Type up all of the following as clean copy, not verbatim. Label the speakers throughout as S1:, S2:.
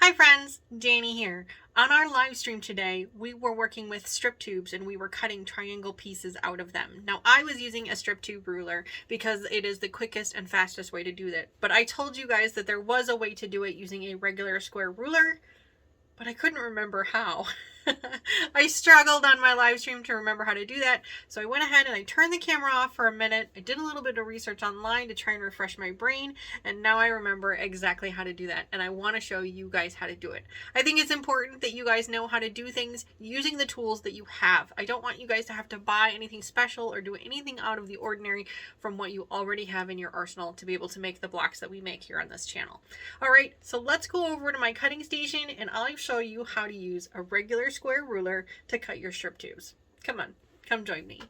S1: Hi friends, Janie here. On our live stream today, we were working with strip tubes and we were cutting triangle pieces out of them. Now I was using a strip tube ruler because it is the quickest and fastest way to do that. But I told you guys that there was a way to do it using a regular square ruler, but I couldn't remember how. I struggled on my live stream to remember how to do that, so I went ahead and I turned the camera off for a minute. I did a little bit of research online to try and refresh my brain, and now I remember exactly how to do that, and I want to show you guys how to do it. I think it's important that you guys know how to do things using the tools that you have. I don't want you guys to have to buy anything special or do anything out of the ordinary from what you already have in your arsenal to be able to make the blocks that we make here on this channel. Alright, so let's go over to my cutting station and I'll show you how to use a regular square ruler to cut your strip tubes. Come on, come join me.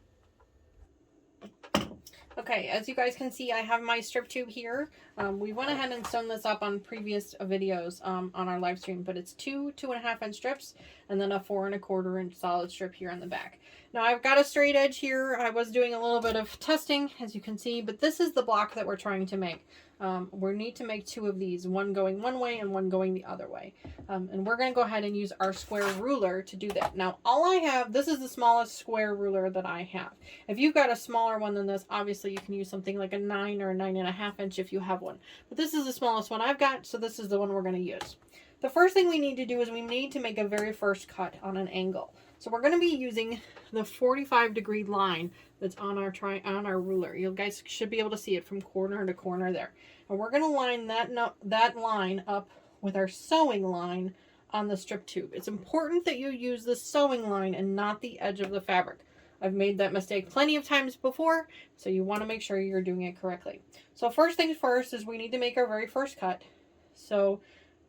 S1: Okay, as you guys can see, I have my strip tube here. We went ahead and sewn this up on previous videos on our live stream, but it's two 2.5 inch strips and then a 4 1/4 inch solid strip here on the back. Now I've got a straight edge here. I was doing a little bit of testing, as you can see, but this is the block that we're trying to make. We need to make 2 of these, one going one way and one going the other way. And we're going to go ahead and use our square ruler to do that. Now, all I have, this is the smallest square ruler that I have. If you've got a smaller one than this, obviously you can use something like a 9 or a 9.5 inch if you have one. But this is the smallest one I've got, so this is the one we're going to use. The first thing we need to do is we need to make a very first cut on an angle. So we're going to be using the 45-degree line that's on our ruler. You guys should be able to see it from corner to corner there. And we're going to line that line up with our sewing line on the strip tube. It's important that you use the sewing line and not the edge of the fabric. I've made that mistake plenty of times before, so you want to make sure you're doing it correctly. So first things first is we need to make our very first cut. So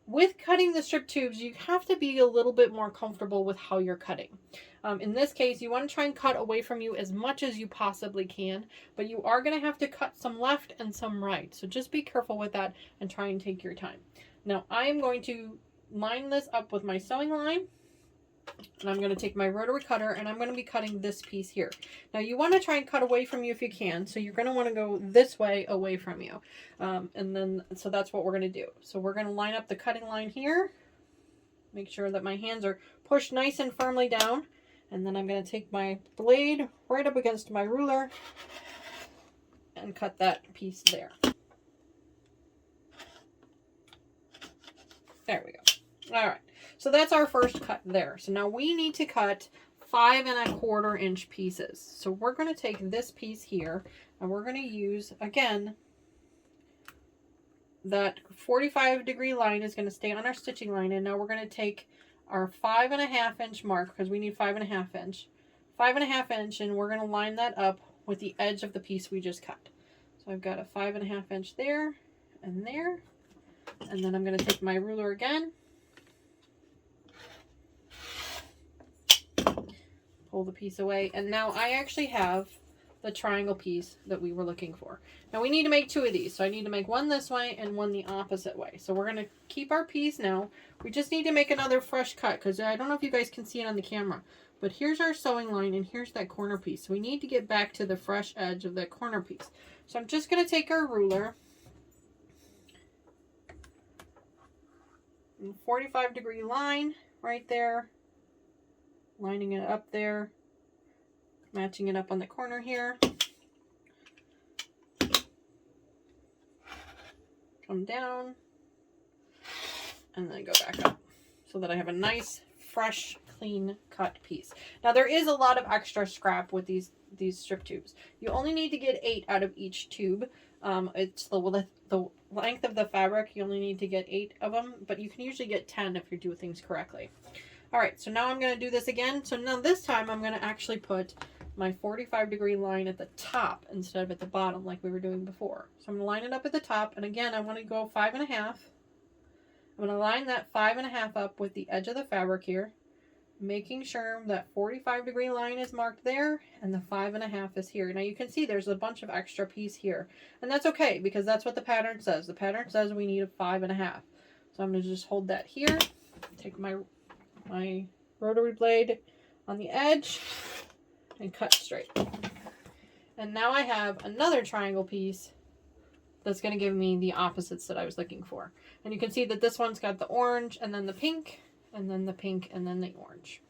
S1: with cutting the strip tubes, you have to be a little bit more comfortable with how you're cutting. In this case, you want to try and cut away from you as much as you possibly can, but you are going to have to cut some left and some right. So just be careful with that and try and take your time. Now, I am going to line this up with my sewing line, and I'm going to take my rotary cutter and I'm going to be cutting this piece here. Now you want to try and cut away from you if you can, so you're going to want to go this way away from you. So that's what we're going to do. So we're going to line up the cutting line here, make sure that my hands are pushed nice and firmly down, and then I'm going to take my blade right up against my ruler and cut that piece there. There we go. All right. So that's our first cut there. So now we need to cut 5 1/4 inch pieces. So we're going to take this piece here and we're going to use, again, that 45-degree line is going to stay on our stitching line. And now we're going to take our 5 1/2 inch mark, because we need 5 1/2 inch. 5 1/2 inch, and we're going to line that up with the edge of the piece we just cut. So I've got a 5 1/2 inch there and there. And then I'm going to take my ruler again. Pull the piece away, and now I actually have the triangle piece that we were looking for. Now we need to make 2 of these, so I need to make one this way and one the opposite way. So we're going to keep our piece now. We just need to make another fresh cut, because I don't know if you guys can see it on the camera, but here's our sewing line and here's that corner piece. So we need to get back to the fresh edge of that corner piece. So I'm just going to take our ruler, 45-degree line right there, lining it up there, matching it up on the corner here. Come down, and then go back up so that I have a nice, fresh, clean cut piece. Now there is a lot of extra scrap with these strip tubes. You only need to get 8 out of each tube. It's the length of the fabric. You only need to get 8 of them, but you can usually get 10 if you do things correctly. Alright, so now I'm going to do this again. So now this time I'm going to actually put my 45-degree line at the top instead of at the bottom like we were doing before. So I'm going to line it up at the top, and again I want to go 5 1/2. I'm going to line that 5 1/2 up with the edge of the fabric here, making sure that 45-degree line is marked there and the 5 1/2 is here. Now you can see there's a bunch of extra piece here, and that's okay because that's what the pattern says. The pattern says we need a 5 1/2. So I'm going to just hold that here, take my rotary blade on the edge and cut straight. And now I have another triangle piece that's going to give me the opposites that I was looking for. And you can see that this one's got the orange and then the pink and then the pink and then the orange.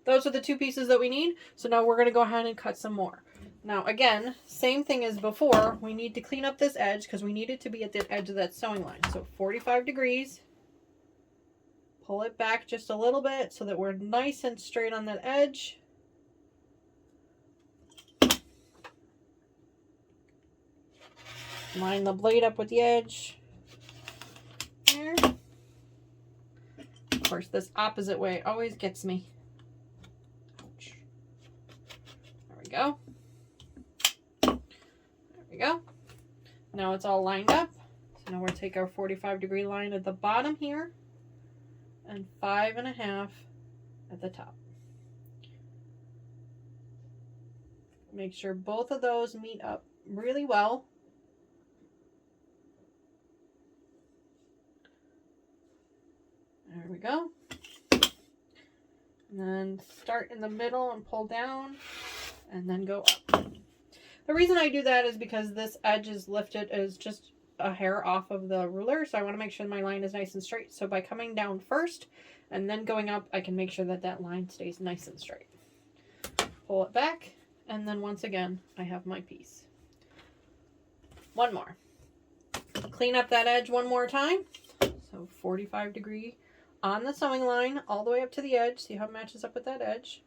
S1: Those are the 2 pieces that we need. So now we're going to go ahead and cut some more. Now again, same thing as before, we need to clean up this edge because we need it to be at the edge of that sewing line. So 45 degrees, pull it back just a little bit so that we're nice and straight on that edge. Line the blade up with the edge. There. Of course, this opposite way always gets me. Ouch. There we go. There we go. Now it's all lined up. So now we'll take our 45-degree line at the bottom here and 5.5 at the top. Make sure both of those meet up really well. There we go. And then start in the middle and pull down and then go up. The reason I do that is because this edge is lifted is just a hair off of the ruler. So I want to make sure my line is nice and straight. So by coming down first and then going up, I can make sure that that line stays nice and straight. Pull it back. And then once again, I have my piece. One more. Clean up that edge one more time. So 45-degree on the sewing line all the way up to the edge. See how it matches up with that edge.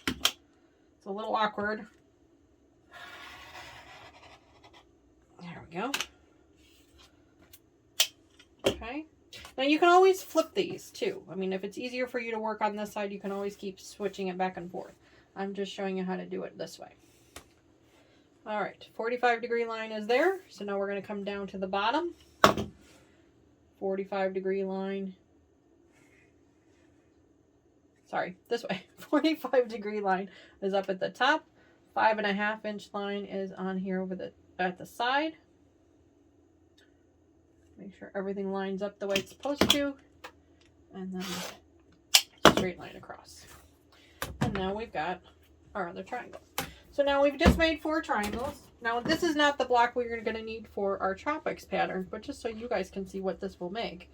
S1: It's a little awkward. There we go. Okay. Now you can always flip these too. I mean, if it's easier for you to work on this side, you can always keep switching it back and forth. I'm just showing you how to do it this way. All right, 45-degree line is there. So now we're going to come down to the bottom. 45-degree line. Sorry, this way. 45-degree line is up at the top. 5.5-inch line is on here over at the side. Make sure everything lines up the way it's supposed to. And then straight line across. And now we've got our other triangle. So now we've just made 4 triangles. Now this is not the block we're going to need for our Tropics pattern, but just so you guys can see what this will make.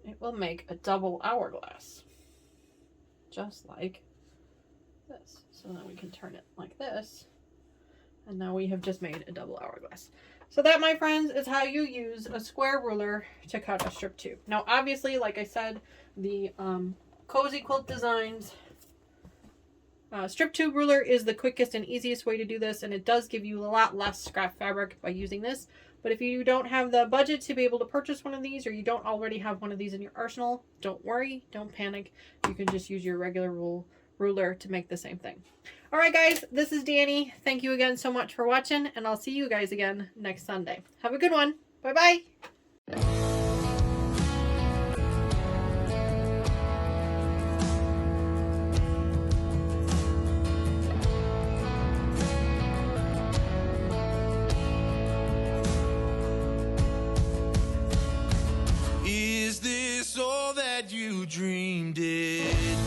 S1: It will make a double hourglass. Just like this. So then we can turn it like this. And now we have just made a double hourglass. So that, my friends, is how you use a square ruler to cut a strip tube. Now, obviously, like I said, the Cozy Quilt Designs strip tube ruler is the quickest and easiest way to do this, and it does give you a lot less scrap fabric by using this. But if you don't have the budget to be able to purchase one of these, or you don't already have one of these in your arsenal, don't worry, don't panic. You can just use your regular ruler to make the same thing. All right, guys, this is Danny. Thank you again so much for watching, and I'll see you guys again next Sunday. Have a good one. Bye-bye.